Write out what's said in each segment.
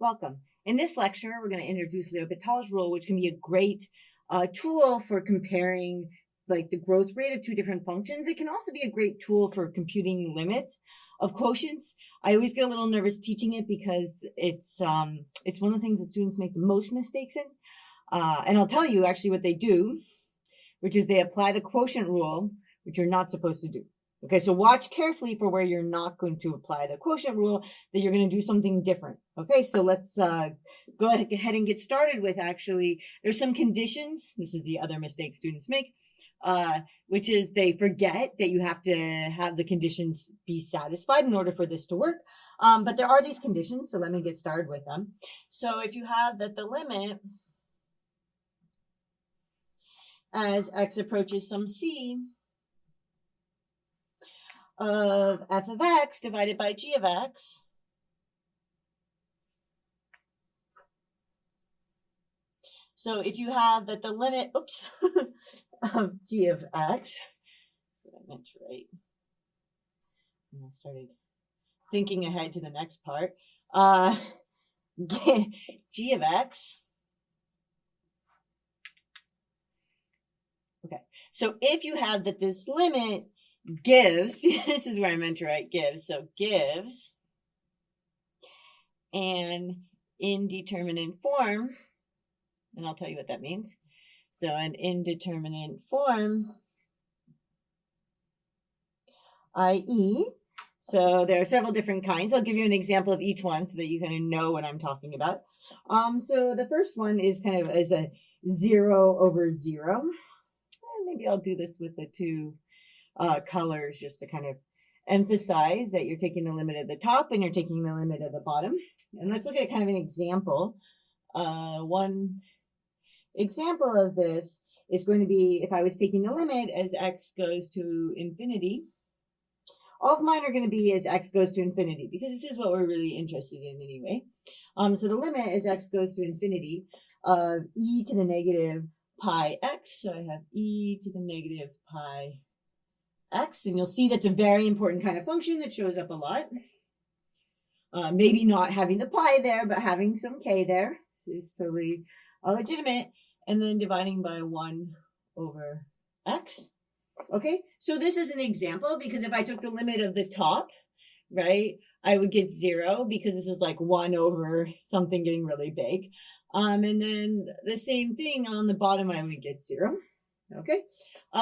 Welcome. In this lecture, we're going to introduce L'Hopital's rule, which can be a great tool for comparing like the growth rate of two different functions. It can also be a great tool for computing limits of quotients. I always get a little nervous teaching it because it's one of the things that students make the most mistakes in. And I'll tell you actually what they do, which is they apply the quotient rule, which you're not supposed to do. Okay, so watch carefully for where you're not going to apply the quotient rule, that you're going to do something different. Okay, so let's go ahead and get started with actually, there's some conditions. This is the other mistake students make, which is they forget that you have to have the conditions be satisfied in order for this to work. But there are these conditions, so let me get started with them. So if you have that the limit as x approaches some c of f of x divided by g of x so if you have that the limit, of g of x, what I meant to write, and I started thinking ahead to the next part, g of x. Okay, so if you have that this limit gives, this is where I meant to write gives, so gives an indeterminate form, and I'll tell you what that means. So an indeterminate form, i.e., so there are several different kinds. I'll give you an example of each one so that you kind of know what I'm talking about. So the first one is kind of as a 0 over 0. Maybe I'll do this with the two colors just to kind of emphasize that you're taking the limit at the top and you're taking the limit at the bottom. And let's look at kind of an example. One example of this is going to be if I was taking the limit as x goes to infinity. All of mine are going to be as x goes to infinity because this is what we're really interested in anyway. So the limit as x goes to infinity of e to the negative pi x. So I have e to the negative pi x, and you'll see that's a very important kind of function that shows up a lot. Maybe not having the pi there, but having some k there. This is totally legitimate. And then dividing by 1 over x. Okay, so this is an example because if I took the limit of the top, right, I would get 0 because this is like 1 over something getting really big. And then the same thing on the bottom, I would get 0. Okay,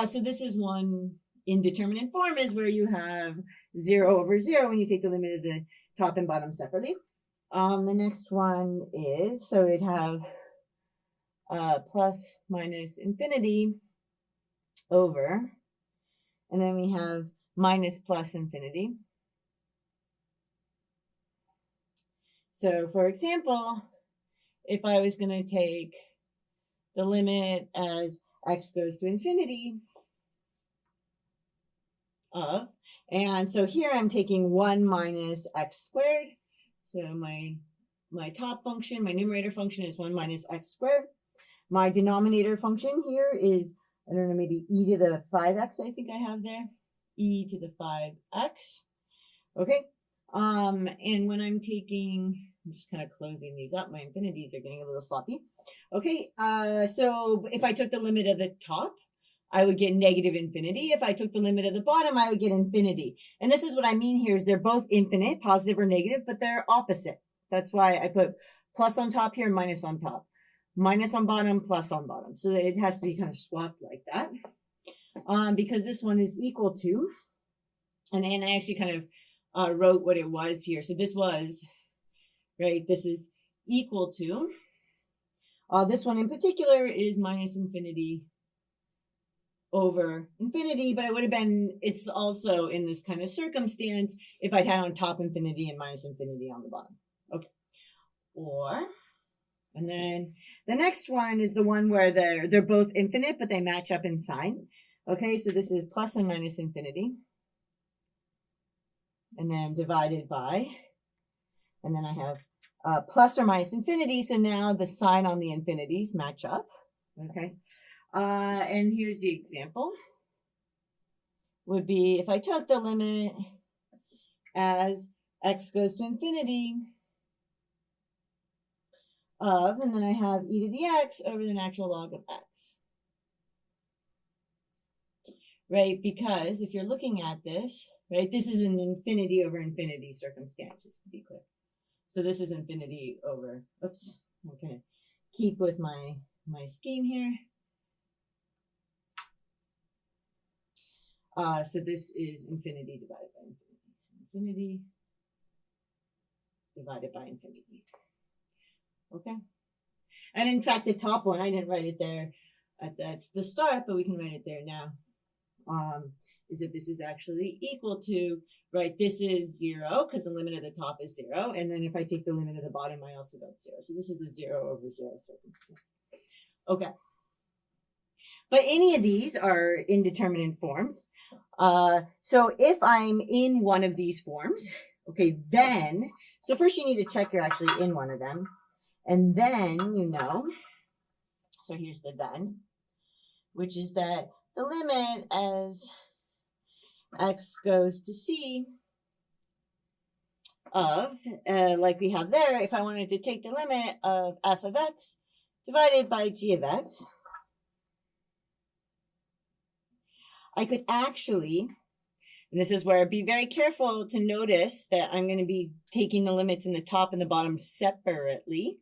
so this is one indeterminate form, is where you have 0 over 0 when you take the limit of the top and bottom separately. The next one is, so we'd have plus minus infinity over, and then we have minus plus infinity. So for example, if I was going to take the limit as x goes to infinity of, and so here I'm taking 1 minus x squared. So my top function, my numerator function is 1 minus x squared. My denominator function here is, I don't know, maybe e to the 5x, I think I have there. E to the 5x. Okay. And when I'm taking, I'm just kind of closing these up. My infinities are getting a little sloppy. Okay. So if I took the limit of the top, I would get negative infinity. If I took the limit of the bottom, I would get infinity. And this is what I mean here is they're both infinite, positive or negative, but they're opposite. That's why I put plus on top here and minus on top. Minus on bottom, plus on bottom. So it has to be kind of swapped like that. Because this one is equal to, and I actually kind of wrote what it was here. So this was, right, this is equal to, this one in particular is minus infinity over infinity, but it would have been, it's also in this kind of circumstance if I'd had on top infinity and minus infinity on the bottom. Okay. Or, and then the next one is the one where they're both infinite, but they match up in sign. Okay, so this is plus and minus infinity. And then divided by, and then I have plus or minus infinity. So now the sign on the infinities match up. Okay, and here's the example. Would be if I took the limit as x goes to infinity of, and then I have e to the x over the natural log of x. Right, because if you're looking at this, right, this is an infinity over infinity circumstance, just to be clear. So this is infinity over, oops, I'm going to keep with my scheme here. So this is infinity divided by infinity. Infinity divided by infinity. Okay. And in fact, the top one, I didn't write it there. That's the start, but we can write it there now. Is that this is actually equal to, right, this is 0 because the limit of the top is 0. And then if I take the limit of the bottom, I also got 0. So this is a 0 over 0 circumstance. Okay. But any of these are indeterminate forms. So if I'm in one of these forms, okay, then, so first you need to check you're actually in one of them. And then, you know, so here's the then, which is that the limit as x goes to c of, like we have there, if I wanted to take the limit of f of x divided by g of x, I could actually, and this is where be very careful to notice that I'm going to be taking the limits in the top and the bottom separately.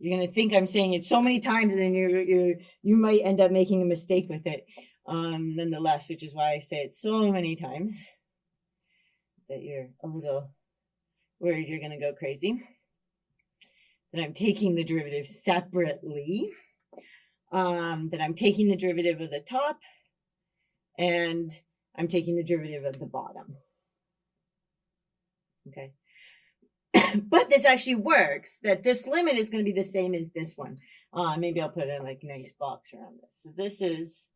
You're going to think I'm saying it so many times, and then you might end up making a mistake with it. Nonetheless, which is why I say it so many times that you're a little worried you're going to go crazy. That I'm taking the derivative separately. That I'm taking the derivative of the top, and I'm taking the derivative of the bottom. Okay. But this actually works, that this limit is going to be the same as this one. Maybe I'll put a nice box around this. So this is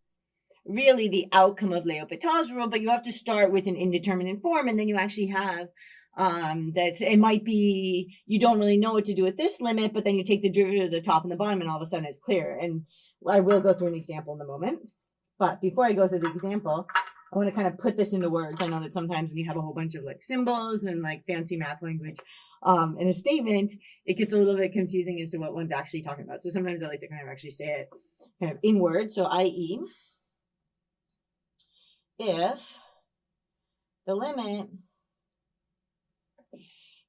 really the outcome of L'Hopital's rule, but you have to start with an indeterminate form, and then you actually have that it might be you don't really know what to do with this limit, but then you take the derivative of the top and the bottom, and all of a sudden it's clear. And I will go through an example in a moment. But before I go through the example, I want to kind of put this into words. I know that sometimes when you have a whole bunch of symbols and fancy math language in a statement, it gets a little bit confusing as to what one's actually talking about. So sometimes I like to kind of actually say it kind of in words. So i.e., if the limit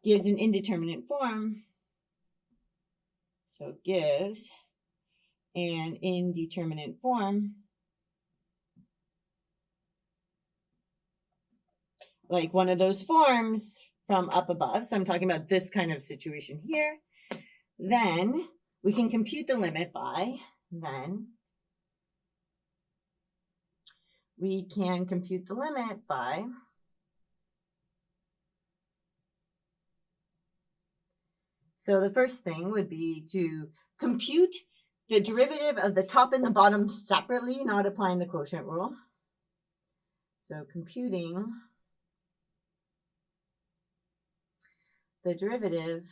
gives an indeterminate form, so it gives an indeterminate form, like one of those forms from up above, so I'm talking about this kind of situation here, then we can compute the limit by, so the first thing would be to compute the derivative of the top and the bottom separately, not applying the quotient rule. So computing the derivative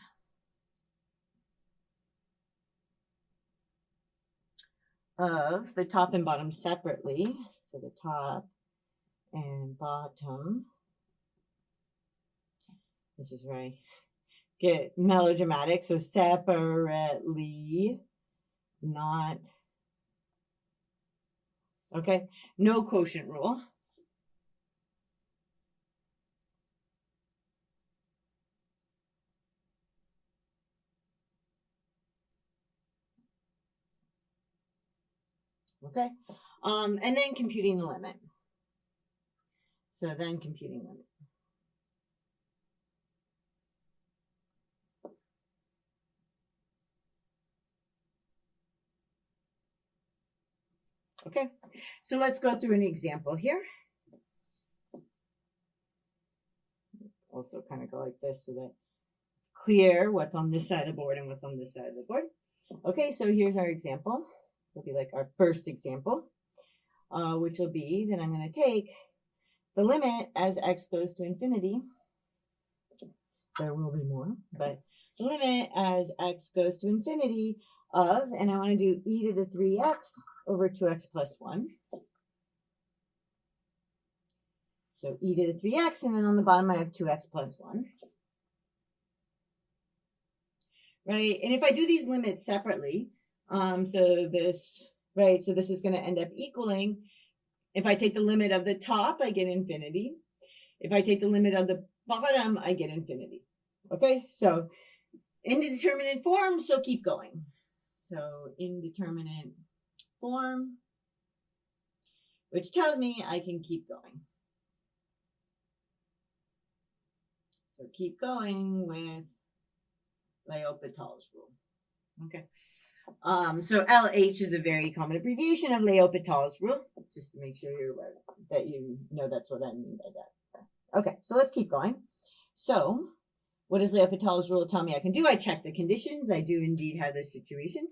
of the top and bottom separately, so the top and bottom, this is where I get melodramatic, so separately, not, okay, no quotient rule. Okay, and then computing the limit. So then computing limit. Okay, so let's go through an example here. Also kind of go like this so that it's clear what's on this side of the board and what's on this side of the board. Okay, so here's our example. It'll be like our first example, which will be that I'm going to take the limit as x goes to infinity. There will be more, but the limit as x goes to infinity of, and I want to do e to the 3x over 2x plus 1. So e to the 3x, and then on the bottom I have 2x plus 1. right? And if I do these limits separately, so this, right, so this is going to end up equaling, if I take the limit of the top, I get infinity. If I take the limit of the bottom, I get infinity. Okay, so indeterminate form, so keep going. So indeterminate form, which tells me I can keep going. So keep going with L'Hopital's rule. Okay. So LH is a very common abbreviation of L'Hopital's rule, just to make sure you're aware that you know that's what I mean by that. Okay, so let's keep going. So what does L'Hopital's rule tell me I can do? I check the conditions. I do indeed have this situation.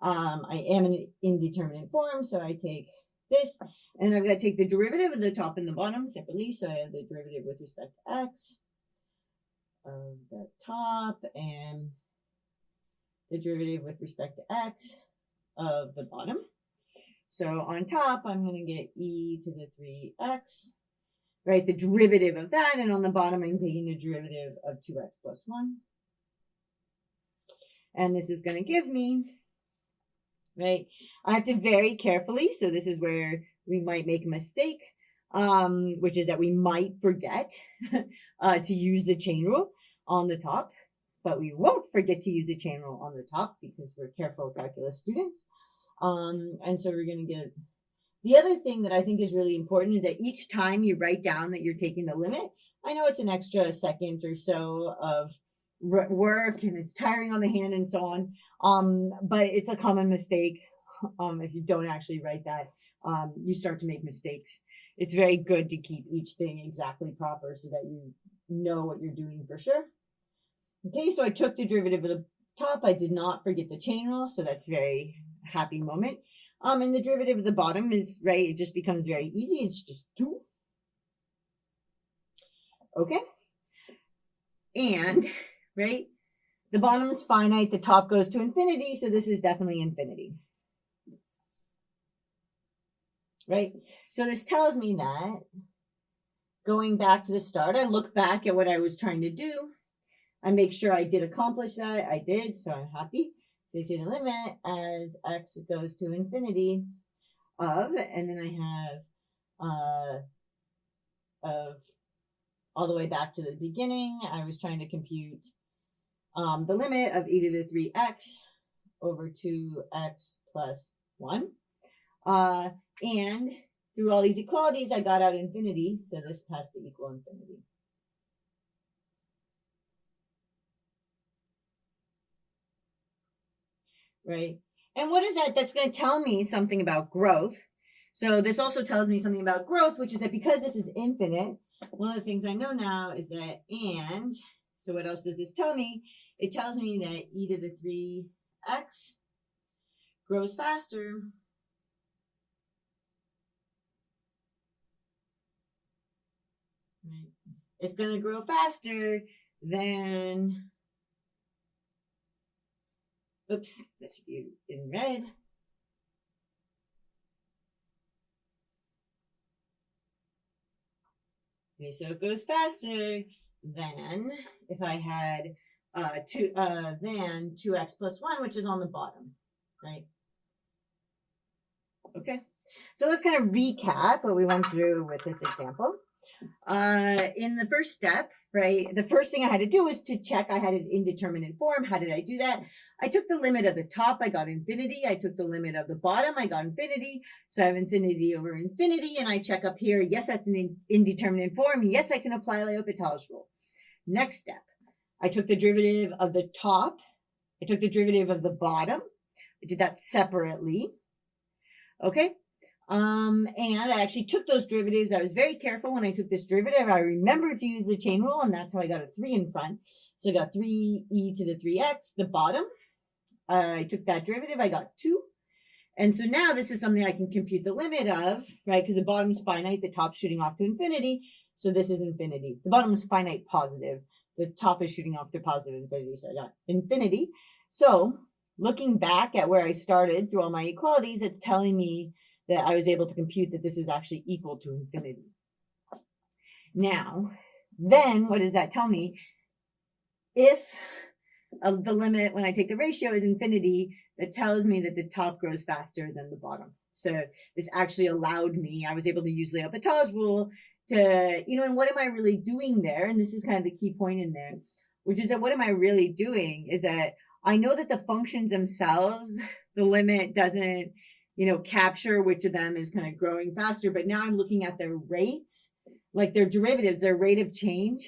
I am in indeterminate form, so I take this, and I've got to take the derivative of the top and the bottom separately. So I have the derivative with respect to x of the top and the derivative with respect to x of the bottom. So on top, I'm going to get e to the 3x, right? The derivative of that, and on the bottom, I'm taking the derivative of 2x plus 1. And this is going to give me, right? I have to very carefully, so this is where we might make a mistake, which is that we might forget to use the chain rule on the top, but we won't forget to use the chain rule on the top because we're careful calculus students. And so we're going to get, the other thing that I think is really important is that each time you write down that you're taking the limit, I know it's an extra second or so of work and it's tiring on the hand and so on, but it's a common mistake. If you don't actually write that, you start to make mistakes. It's very good to keep each thing exactly proper so that you know what you're doing for sure. Okay, so I took the derivative of the top. I did not forget the chain rule, so that's a very happy moment. And the derivative of the bottom is, right, it just becomes very easy. It's just 2. Okay. And, right, the bottom is finite. The top goes to infinity, so this is definitely infinity. Right? So this tells me that, going back to the start, I look back at what I was trying to do. I make sure I did accomplish that. I did, so I'm happy. So you see the limit as x goes to infinity of, and then I have of all the way back to the beginning. I was trying to compute the limit of e to the 3x over 2x plus 1. And through all these equalities, I got out infinity, so this has to equal infinity. Right? And what is that? That's going to tell me something about growth. So this also tells me something about growth, which is that because this is infinite, one of the things I know now is that, and, so what else does this tell me? It tells me that e to the 3x grows faster right? It's going to grow faster than, oops, that should be in red. Okay, so it goes faster than if I had than 2x plus 1, which is on the bottom, right? Okay, so let's kind of recap what we went through with this example. In the first step, right, the first thing I had to do was to check I had an indeterminate form. How did I do that? I took the limit of the top, I got infinity. I took the limit of the bottom, I got infinity. So I have infinity over infinity, and I check up here, yes, that's an indeterminate form. Yes, I can apply L'Hopital's rule. Next step, I took the derivative of the top. I took the derivative of the bottom. I did that separately. Okay. And I actually took those derivatives. I was very careful when I took this derivative. I remembered to use the chain rule, and that's how I got a 3 in front. So I got 3e to the 3x, the bottom. I took that derivative. I got 2. And so now this is something I can compute the limit of, right? Because the bottom is finite, the top's shooting off to infinity. So this is infinity. The bottom is finite positive. The top is shooting off to positive infinity. So I got infinity. So looking back at where I started through all my equalities, it's telling me that I was able to compute that this is actually equal to infinity. Now, then what does that tell me? If the limit when I take the ratio is infinity, that tells me that the top grows faster than the bottom. So this actually allowed me, I was able to use L'Hopital's rule to, and what am I really doing there? And this is kind of the key point in there, which is that what am I really doing is that I know that the functions themselves, the limit doesn't, capture which of them is kind of growing faster, but now I'm looking at their rates, like their derivatives, their rate of change,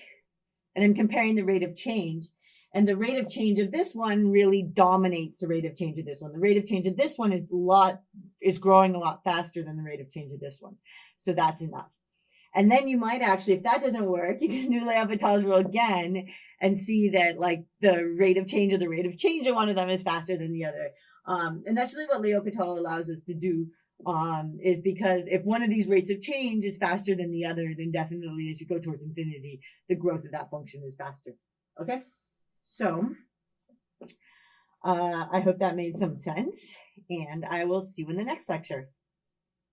and I'm comparing the rate of change. And the rate of change of this one really dominates the rate of change of this one. The rate of change of this one is growing a lot faster than the rate of change of this one. So that's enough. And then you might actually, if that doesn't work, you can do L'Hopital's rule again and see that like the rate of change of one of them is faster than the other. And that's really what L'Hopital allows us to do, is because if one of these rates of change is faster than the other, then definitely as you go towards infinity, the growth of that function is faster. Okay? So I hope that made some sense, and I will see you in the next lecture.